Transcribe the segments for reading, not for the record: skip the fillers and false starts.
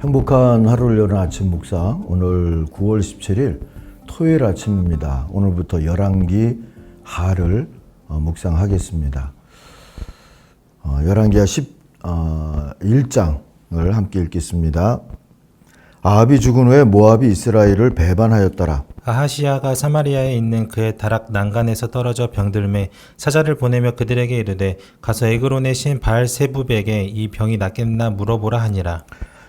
행복한 하루를 여는 아침 묵상, 오늘 9월 17일 토요일 아침입니다. 오늘부터 열왕기 하를 묵상하겠습니다. 열왕기하 11장을 함께 읽겠습니다. 아합이 죽은 후에 모압이 이스라엘을 배반하였더라. 아하시야가 사마리아에 있는 그의 다락 난간에서 떨어져 병들매 사자를 보내며 그들에게 이르되 가서 에그론의 신 바알세붑에게 이 병이 낫겠나 물어보라 하니라.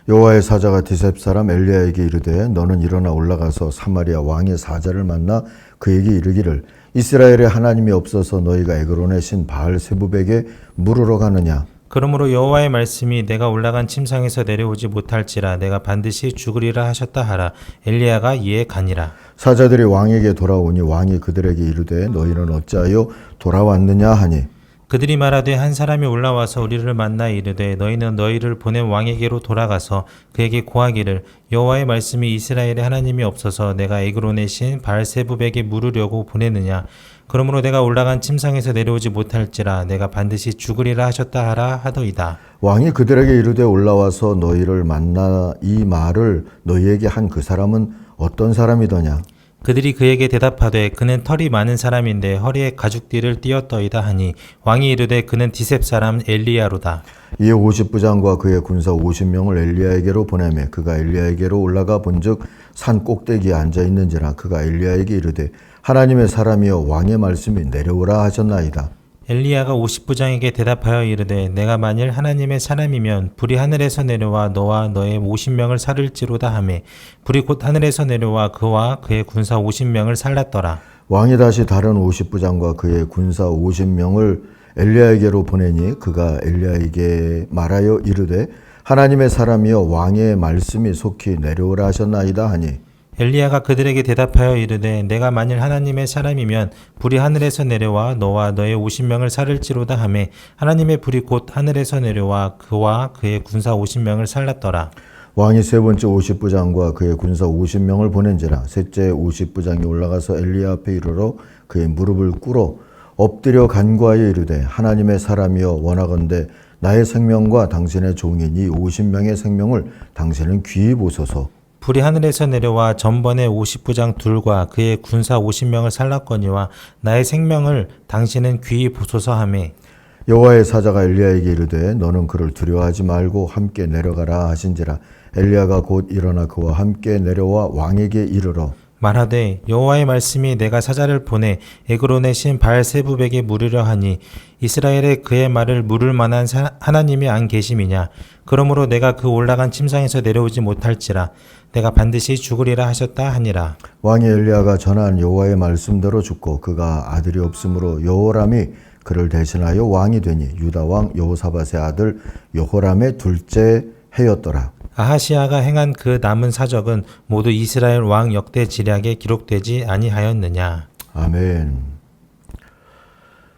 여호와의 사자가 디셉 사람 엘리야에게 이르되 너는 일어나 올라가서 사마리아 왕의 사자를 만나 그에게 이르기를 이스라엘에 하나님이 없어서 너희가 에그론의 신 바알세붑에게 물으러 가느냐. 그러므로 여호와의 말씀이 내가 올라간 침상에서 내려오지 못할지라 내가 반드시 죽으리라 하셨다 하라. 엘리야가 이에 가니라. 사자들이 왕에게 돌아오니 왕이 그들에게 이르되 너희는 어찌하여 돌아왔느냐 하니 그들이 말하되 한 사람이 올라와서 우리를 만나 이르되 너희는 너희를 보낸 왕에게로 돌아가서 그에게 고하기를 여호와의 말씀이 이스라엘에 하나님이 없어서 내가 에그론의 신 바알세붑에게 물으려고 보내느냐. 그러므로 내가 올라간 침상에서 내려오지 못할지라 내가 반드시 죽으리라 하셨다 하라 하더이다. 왕이 그들에게 이르되 올라와서 너희를 만나 이 말을 너희에게 한 그 사람은 어떤 사람이더냐. 그들이 그에게 대답하되 그는 털이 많은 사람인데 허리에 가죽띠를 띄었더이다 하니 왕이 이르되 그는 디셉 사람 엘리야로다. 이에 50부장과 그의 군사 50명을 엘리야에게로 보내매 그가 엘리야에게로 올라가 본즉 산 꼭대기에 앉아 있는지라. 그가 엘리야에게 이르되 하나님의 사람이여 왕의 말씀이 내려오라 하셨나이다. 엘리야가 50부장에게 대답하여 이르되 내가 만일 하나님의 사람이면 불이 하늘에서 내려와 너와 너의 50명을 살을지로다 하매 불이 곧 하늘에서 내려와 그와 그의 군사 50명을 살랐더라. 왕이 다시 다른 50부장과 그의 군사 50명을 엘리야에게로 보내니 그가 엘리야에게 말하여 이르되 하나님의 사람이여 왕의 말씀이 속히 내려오라 하셨나이다 하니 엘리야가 그들에게 대답하여 이르되 내가 만일 하나님의 사람이면 불이 하늘에서 내려와 너와 너의 50명을 살을지로다 하매 하나님의 불이 곧 하늘에서 내려와 그와 그의 군사 50명을 살랐더라. 왕이 세 번째 50부장과 그의 군사 50명을 보낸지라. 셋째 50부장이 올라가서 엘리야 앞에 이르러 그의 무릎을 꿇어 엎드려 간구하여 이르되 하나님의 사람이여 원하건대 나의 생명과 당신의 종인 이 50명의 생명을 당신은 귀히 보소서. 불이 하늘에서 내려와 전번에 50부장 둘과 그의 군사 50명을 살랐거니와 나의 생명을 당신은 귀히 보소서 하매 여호와의 사자가 엘리야에게 이르되 너는 그를 두려워하지 말고 함께 내려가라 하신지라. 엘리야가 곧 일어나 그와 함께 내려와 왕에게 이르러 말하되 여호와의 말씀이 내가 사자를 보내 에그론의 신 바알세붑에게 물으려 하니 이스라엘에 그의 말을 물을 만한 하나님이 안 계심이냐. 그러므로 내가 그 올라간 침상에서 내려오지 못할지라 내가 반드시 죽으리라 하셨다 하니라. 왕이 엘리야가 전한 여호와의 말씀대로 죽고 그가 아들이 없으므로 여호람이 그를 대신하여 왕이 되니 유다 왕 여호사밧의 아들 여호람의 둘째 해였더라. 아하시야가 행한 그 남은 사적은 모두 이스라엘 왕 역대 지략에 기록되지 아니하였느냐. 아멘.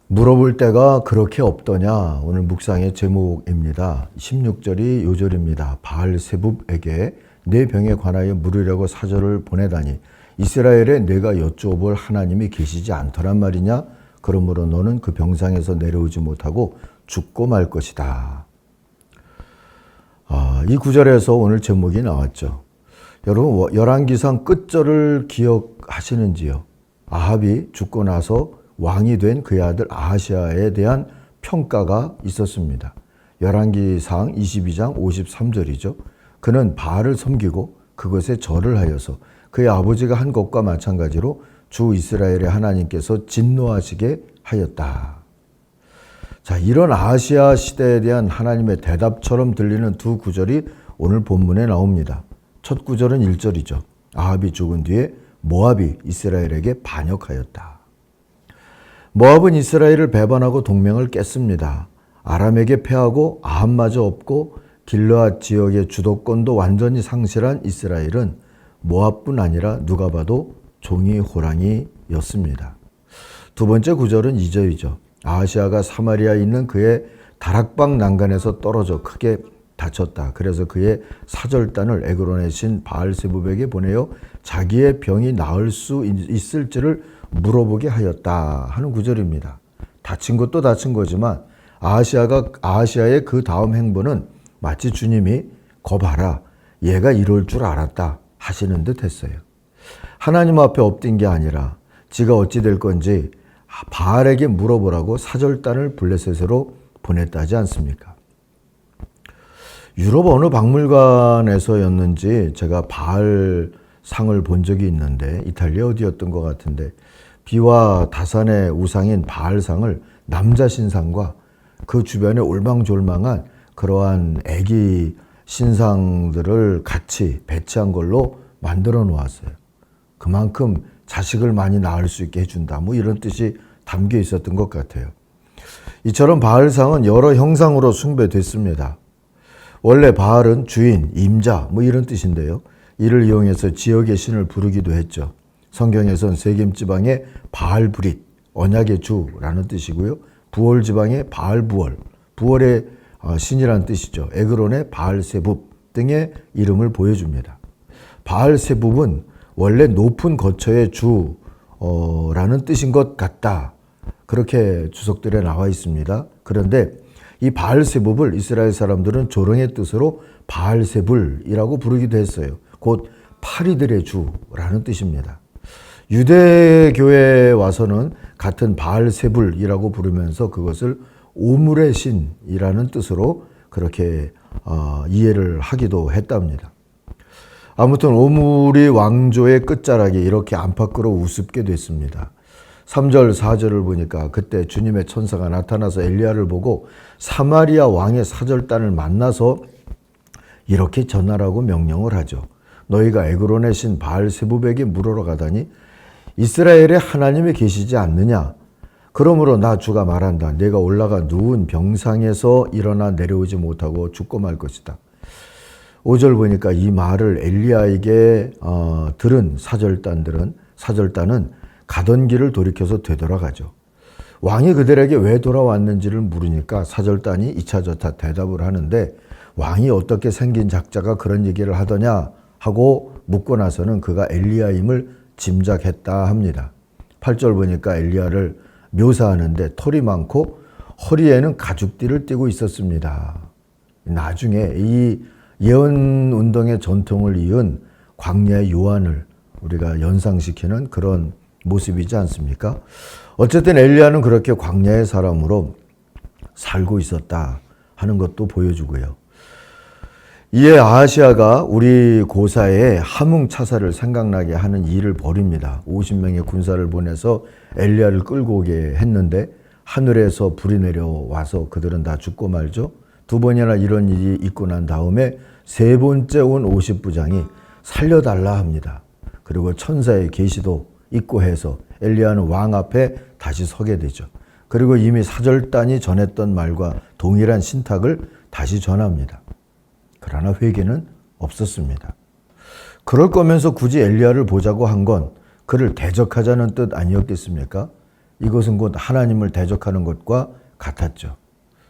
물어볼 때가 그렇게 없더냐. 오늘 묵상의 제목입니다. 16절이 요절입니다. 바알세붑에게 내 병에 관하여 물으려고 사절을 보내다니 이스라엘에 내가 여쭈어볼 하나님이 계시지 않더란 말이냐. 그러므로 너는 그 병상에서 내려오지 못하고 죽고 말 것이다. 이 구절에서 오늘 제목이 나왔죠. 여러분 열왕기상 끝절을 기억하시는지요? 아합이 죽고 나서 왕이 된 그의 아들 아하시야에 대한 평가가 있었습니다. 열왕기상 22장 53절이죠. 그는 바알을 섬기고 그것에 절을 하여서 그의 아버지가 한 것과 마찬가지로 주 이스라엘의 하나님께서 진노하시게 하였다. 자, 이런 아하시야 시대에 대한 하나님의 대답처럼 들리는 두 구절이 오늘 본문에 나옵니다. 첫 구절은 1절이죠. 아합이 죽은 뒤에 모압이 이스라엘에게 반역하였다. 모압은 이스라엘을 배반하고 동맹을 깼습니다. 아람에게 패하고 아합마저 없고 길르앗 지역의 주도권도 완전히 상실한 이스라엘은 모압뿐 아니라 누가 봐도 종이 호랑이였습니다. 두 번째 구절은 2절이죠. 아하시야가 사마리아에 있는 그의 다락방 난간에서 떨어져 크게 다쳤다. 그래서 그의 사절단을 에그론의 신 바알세붑에게 보내어 자기의 병이 나을 수 있을지를 물어보게 하였다 하는 구절입니다. 다친 것도 다친 거지만 아하시야의 그 다음 행보는 마치 주님이 거 봐라. 얘가 이럴 줄 알았다 하시는 듯 했어요. 하나님 앞에 엎드린 게 아니라 지가 어찌 될 건지 바알에게 물어보라고 사절단을 블레셋으로 보냈다지 않습니까? 유럽 어느 박물관에서였는지 제가 바알 상을 본 적이 있는데, 이탈리아 어디였던 것 같은데, 비와 다산의 우상인 바알상을 남자 신상과 그 주변에 올망졸망한 그러한 애기 신상들을 같이 배치한 걸로 만들어 놓았어요. 그만큼 자식을 많이 낳을 수 있게 해준다, 뭐 이런 뜻이 담겨 있었던 것 같아요. 이처럼 바알상은 여러 형상으로 숭배됐습니다. 원래 바알은 주인, 임자 뭐 이런 뜻인데요. 이를 이용해서 지역의 신을 부르기도 했죠. 성경에선 세겜 지방의 바알브릿, 언약의 주라는 뜻이고요. 부월 지방의 바알부월, 부월의 신이라는 뜻이죠. 에그론의 바알세붑 등의 이름을 보여줍니다. 바알세붑은 원래 높은 거처의 주라는 뜻인 것 같다, 그렇게 주석들에 나와 있습니다. 그런데 이 바알세붑을 이스라엘 사람들은 조롱의 뜻으로 바알세불이라고 부르기도 했어요. 곧 파리들의 주라는 뜻입니다. 유대교회에 와서는 같은 바알세불이라고 부르면서 그것을 오물의 신이라는 뜻으로 그렇게 이해를 하기도 했답니다. 아무튼 오물이 왕조의 끝자락이 이렇게 안팎으로 우습게 됐습니다. 3절 4절을 보니까 그때 주님의 천사가 나타나서 엘리야를 보고 사마리아 왕의 사절단을 만나서 이렇게 전하라고 명령을 하죠. 너희가 에그론의 신 바알세붑에게 물으러 가다니 이스라엘에 하나님이 계시지 않느냐? 그러므로 나 주가 말한다. 내가 올라가 누운 병상에서 일어나 내려오지 못하고 죽고 말 것이다. 5절 보니까 이 말을 엘리야에게 들은 사절단은 가던 길을 돌이켜서 되돌아가죠. 왕이 그들에게 왜 돌아왔는지를 물으니까 사절단이 이차저차 대답을 하는데, 왕이 어떻게 생긴 작자가 그런 얘기를 하더냐 하고 묻고 나서는 그가 엘리야임을 짐작했다 합니다. 8절 보니까 엘리야를 묘사하는데 털이 많고 허리에는 가죽띠를 띠고 있었습니다. 나중에 이 예언운동의 전통을 이은 광야의 요한을 우리가 연상시키는 그런 모습이지 않습니까? 어쨌든 엘리야는 그렇게 광야의 사람으로 살고 있었다 하는 것도 보여주고요. 이에 아하시아가 우리 고사의 함흥차사를 생각나게 하는 일을 벌입니다. 50명의 군사를 보내서 엘리야를 끌고 오게 했는데 하늘에서 불이 내려와서 그들은 다 죽고 말죠. 2번이나 이런 일이 있고 난 다음에 3번째 온 50부장이 살려달라 합니다. 그리고 천사의 계시도 있고 해서 엘리야는 왕 앞에 다시 서게 되죠. 그리고 이미 사절단이 전했던 말과 동일한 신탁을 다시 전합니다. 그러나 회개는 없었습니다. 그럴 거면서 굳이 엘리야를 보자고 한 건 그를 대적하자는 뜻 아니었겠습니까? 이것은 곧 하나님을 대적하는 것과 같았죠.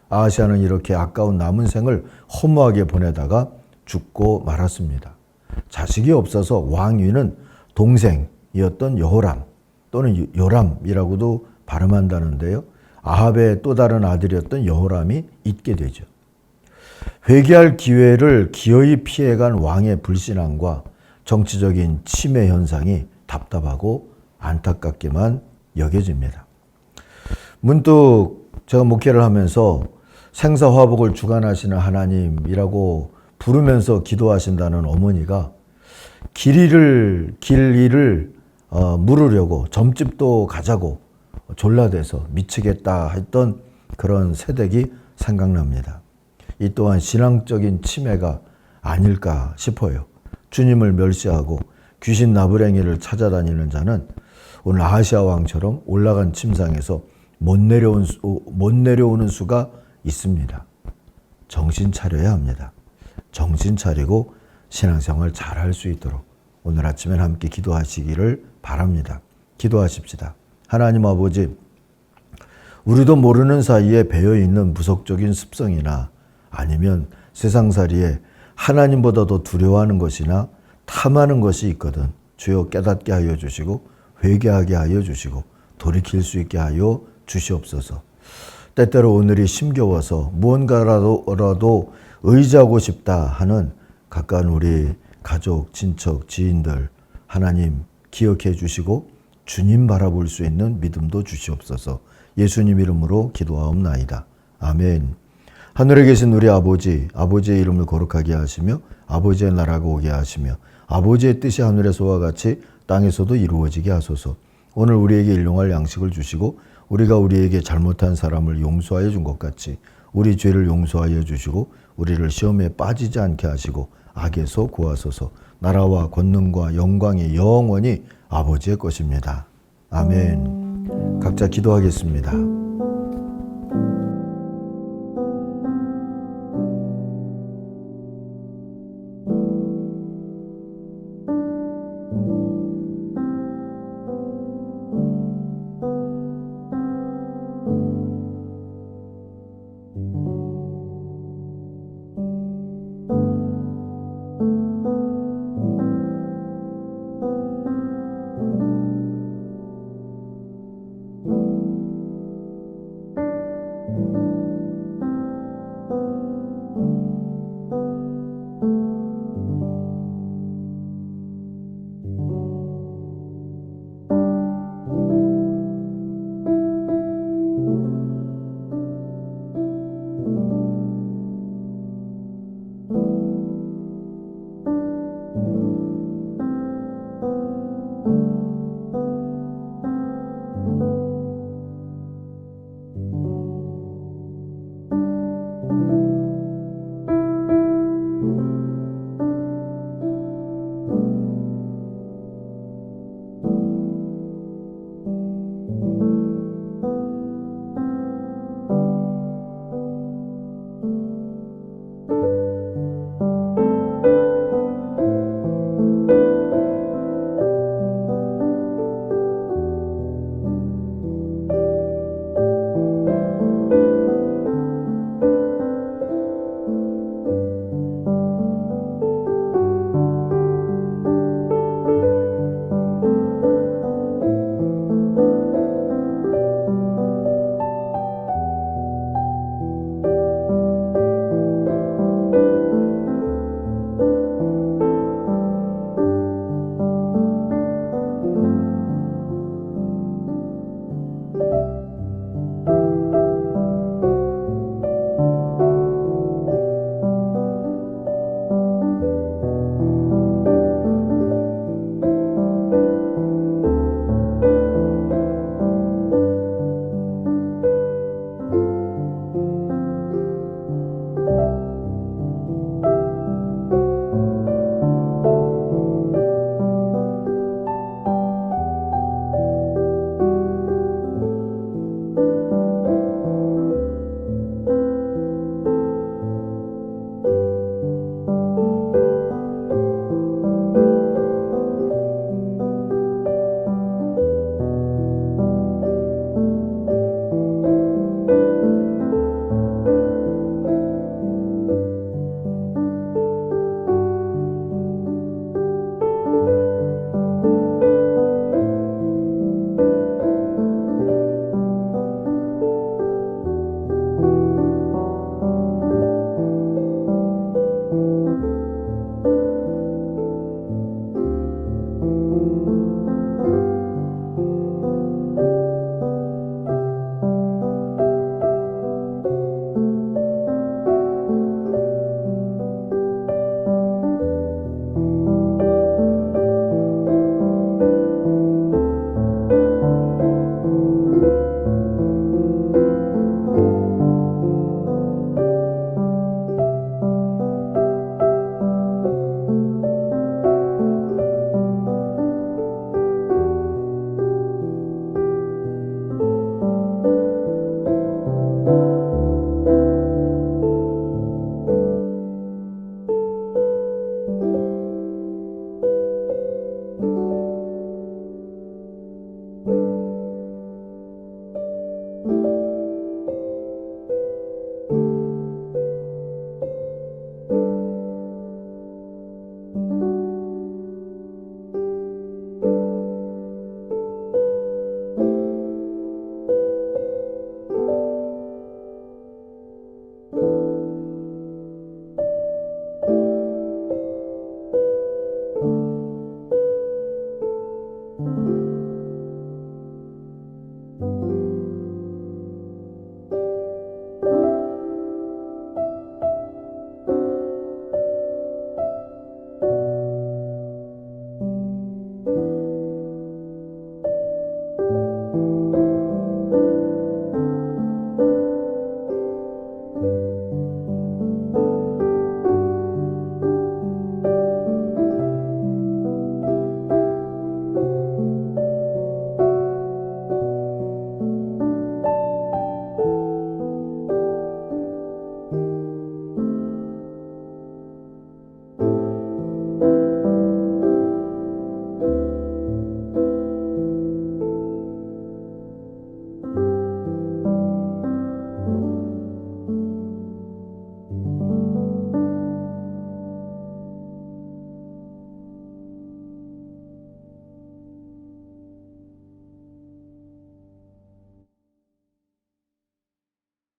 아하시아는 이렇게 아까운 남은 생을 허무하게 보내다가 죽고 말았습니다. 자식이 없어서 왕위는 동생이었던 여호람 또는 요람이라고도 발음한다는데요. 아합의 또 다른 아들이었던 여호람이 있게 되죠. 회개할 기회를 기어이 피해간 왕의 불신앙과 정치적인 침해 현상이 답답하고 안타깝게만 여겨집니다. 문득 제가 목회를 하면서 생사화복을 주관하시는 하나님이라고 부르면서 기도하신다는 어머니가 길 일을 물으려고 점집도 가자고 졸라대서 미치겠다 했던 그런 새댁이 생각납니다. 이 또한 신앙적인 침해가 아닐까 싶어요. 주님을 멸시하고 귀신 나부랭이를 찾아다니는 자는 오늘 아하시아 왕처럼 올라간 침상에서 못 내려오는 수가 있습니다. 정신 차려야 합니다. 정신 차리고 신앙생활 잘할 수 있도록 오늘 아침엔 함께 기도하시기를 바랍니다. 기도하십시다. 하나님 아버지, 우리도 모르는 사이에 배어있는 무속적인 습성이나 아니면 세상살이에 하나님보다도 두려워하는 것이나 탐하는 것이 있거든 주여 깨닫게 하여 주시고 회개하게 하여 주시고 돌이킬 수 있게 하여 주시옵소서. 때때로 오늘이 심겨워서 무언가라도 의지하고 싶다 하는 가까운 우리 가족, 친척, 지인들 하나님 기억해 주시고 주님 바라볼 수 있는 믿음도 주시옵소서. 예수님 이름으로 기도하옵나이다. 아멘. 하늘에 계신 우리 아버지, 아버지의 이름을 거룩하게 하시며 아버지의 나라가 오게 하시며 아버지의 뜻이 하늘에서와 같이 땅에서도 이루어지게 하소서. 오늘 우리에게 일용할 양식을 주시고 우리가 우리에게 잘못한 사람을 용서하여 준 것 같이 우리 죄를 용서하여 주시고 우리를 시험에 빠지지 않게 하시고 악에서 구하소서. 나라와 권능과 영광이 영원히 아버지의 것입니다. 아멘. 각자 기도하겠습니다.